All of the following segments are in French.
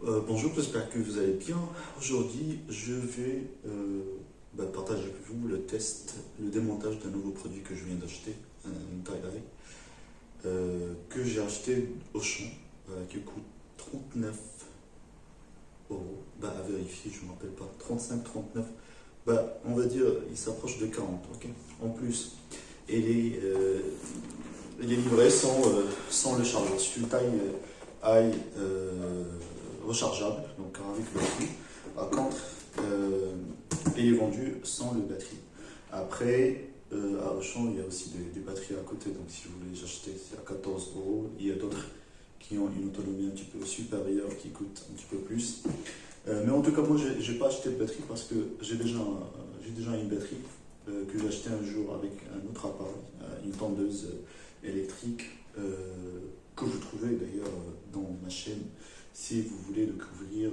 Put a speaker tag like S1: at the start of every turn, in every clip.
S1: Bonjour, j'espère que vous allez bien. Aujourd'hui, je vais partager avec vous le test, le démontage d'un nouveau produit que je viens d'acheter, un tie-dye, que j'ai acheté au champ, qui coûte 39 euros. À vérifier, je ne me rappelle pas, 35, 39. On va dire, il s'approche de 40, ok? En plus, et les livrets sans le chargeur. C'est une taille rechargeable, donc avec le batterie. Par contre, il est vendu sans le batterie. Après, à Auchan, il y a aussi des batteries à côté, donc si vous voulez les acheter, c'est à 14 euros. Il y a d'autres qui ont une autonomie un petit peu supérieure, qui coûtent un petit peu plus. Mais en tout cas, moi, j'ai pas acheté de batterie parce que j'ai déjà une batterie que j'ai acheté un jour avec un autre appareil, une tondeuse électrique que vous trouvez d'ailleurs dans ma chaîne si vous voulez découvrir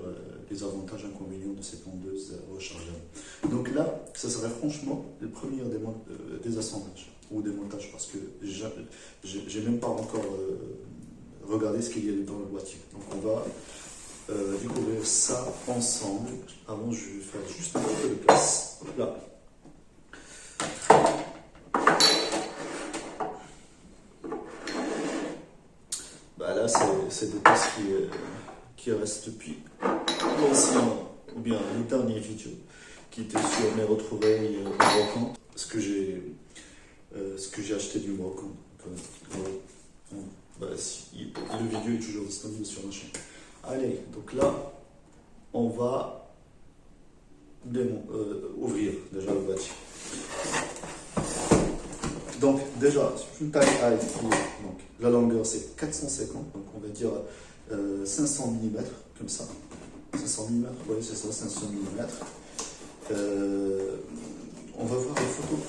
S1: les avantages et inconvénients de ces tondeuses rechargeables. Donc là, ça serait franchement le premier désassemblage ou démontage parce que j'ai même pas encore regardé ce qu'il y a dans le boîtier. Donc on va découvrir ça ensemble. Avant, je vais faire juste un peu de place. Hop là. Là, c'est des pièces qui restent depuis l'ancien, ou bien le dernier vidéo, qui était sur mes retrouvailles au Marocain, ce que j'ai acheté du Marocain. Le vidéo est toujours disponible sur ma chaîne. Allez, donc là, on va ouvrir déjà le boîtier. Donc déjà, c'est une taille high, donc la longueur c'est 450, donc on va dire 500 mm, comme ça. 500 mm, oui c'est ça, 500 mm. On va voir les photos.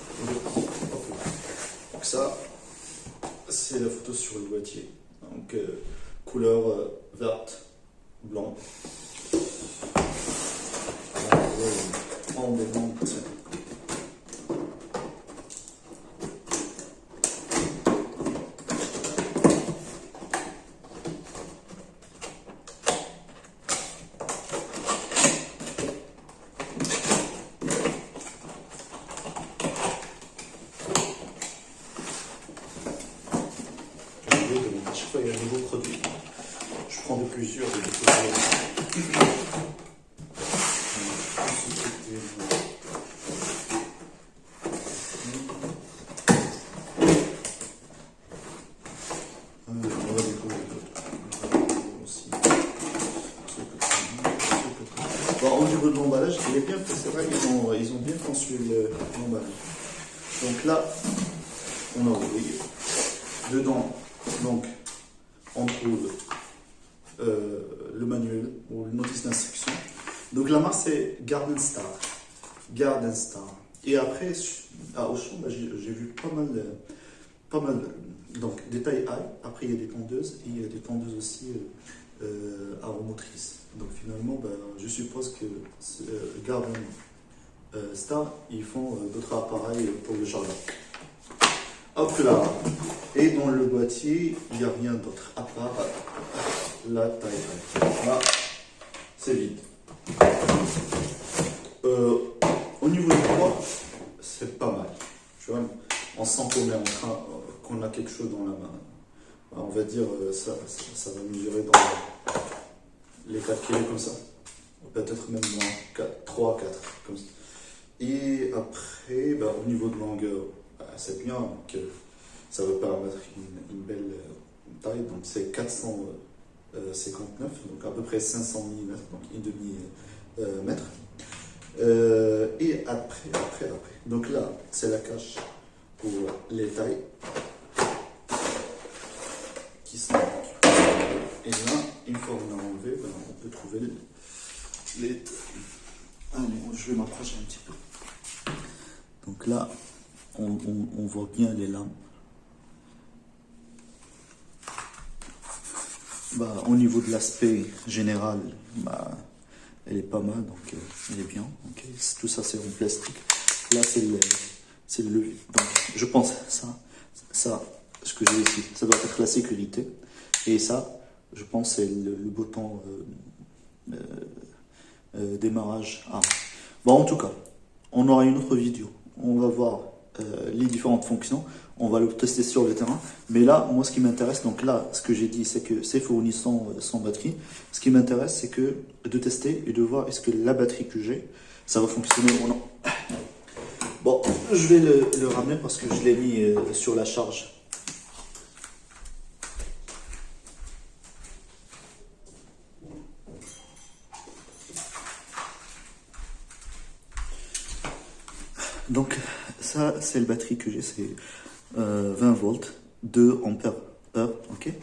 S1: Donc ça, c'est la photo sur le boîtier. Donc couleur verte, blanc. On démonte. À chaque fois, il y a un nouveau produit. Je prends de plusieurs de on va découvrir aussi. Au niveau de l'emballage, il est bien fait, c'est vrai, ils ont bien conçu l'emballage. Donc là, on a ouvert. Dedans, donc, on trouve le manuel ou le notice d'instruction. Donc la marque c'est Garden Star. Garden Star. Et après, à Auchan, j'ai vu pas mal donc des tailles high. Après il y a des tondeuses et il y a des tondeuses aussi aromotrices. Donc finalement, je suppose que Garden Star, ils font d'autres appareils pour le jardin. Hop là. Et dans le boîtier, il n'y a rien d'autre à part la taille. Là, c'est vide. Au niveau du poids, c'est pas mal. Tu vois, on sent qu'on a quelque chose dans la main. On va dire, ça va mesurer dans les 4 kg comme ça. Peut-être même moins, 3 4 comme ça. Et après, au niveau de longueur, c'est bien. Donc, ça va permettre une belle taille. Donc c'est 459, donc à peu près 500 mm, donc une demi-mètre. Et après. Donc là, c'est la cache pour les tailles qui sont. Et là, une fois qu'on a enlevé, on peut trouver les tailles. Allez, je vais m'approcher un petit peu. Donc là, on voit bien les lames. Au niveau de l'aspect général, elle est pas mal, donc elle est bien. Okay. Tout ça c'est en plastique. Là c'est le levier. Donc je pense ça, ce que j'ai ici, ça doit être la sécurité. Et ça, je pense c'est le bouton démarrage. Ah. Bon, en tout cas, on aura une autre vidéo. On va voir les différentes fonctions. On va le tester sur le terrain. Mais là, moi, ce qui m'intéresse, donc là, ce que j'ai dit, c'est que c'est fourni sans batterie. Ce qui m'intéresse, c'est que de tester et de voir est-ce que la batterie que j'ai, ça va fonctionner ou non. Bon, je vais le ramener parce que je l'ai mis sur la charge. Donc, ça, c'est le batterie que j'ai, c'est 20 volts, 2 ampères heure, ok.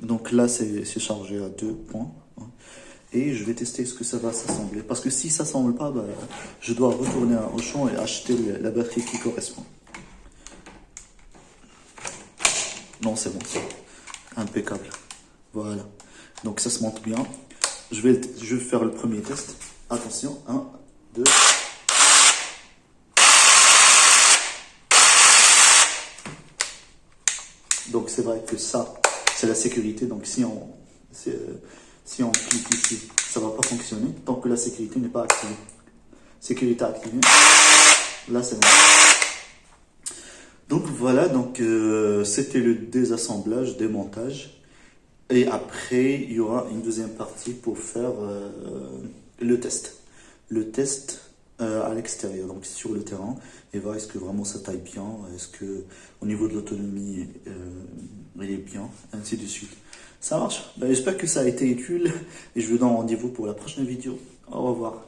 S1: Donc là, c'est chargé à 2 points. Hein. Et je vais tester ce que ça va s'assembler. Parce que si ça ne s'assemble pas, bah, je dois retourner à Auchan et acheter la batterie qui correspond. Non, c'est bon, c'est impeccable. Voilà. Donc ça se monte bien. Je vais faire le premier test. Attention, 1, 2. Donc c'est vrai que ça, c'est la sécurité. Donc si on clique ici, ça ne va pas fonctionner tant que la sécurité n'est pas activée. Sécurité activée. Là c'est bon. Donc voilà, donc c'était le désassemblage, démontage. Et après, il y aura une deuxième partie pour faire le test. Le test à l'extérieur, donc sur le terrain, et voir est-ce que vraiment ça taille bien, est-ce que au niveau de l'autonomie, elle est bien, ainsi de suite. Ça marche. Ben, j'espère que ça a été utile et je vous donne rendez-vous pour la prochaine vidéo. Au revoir.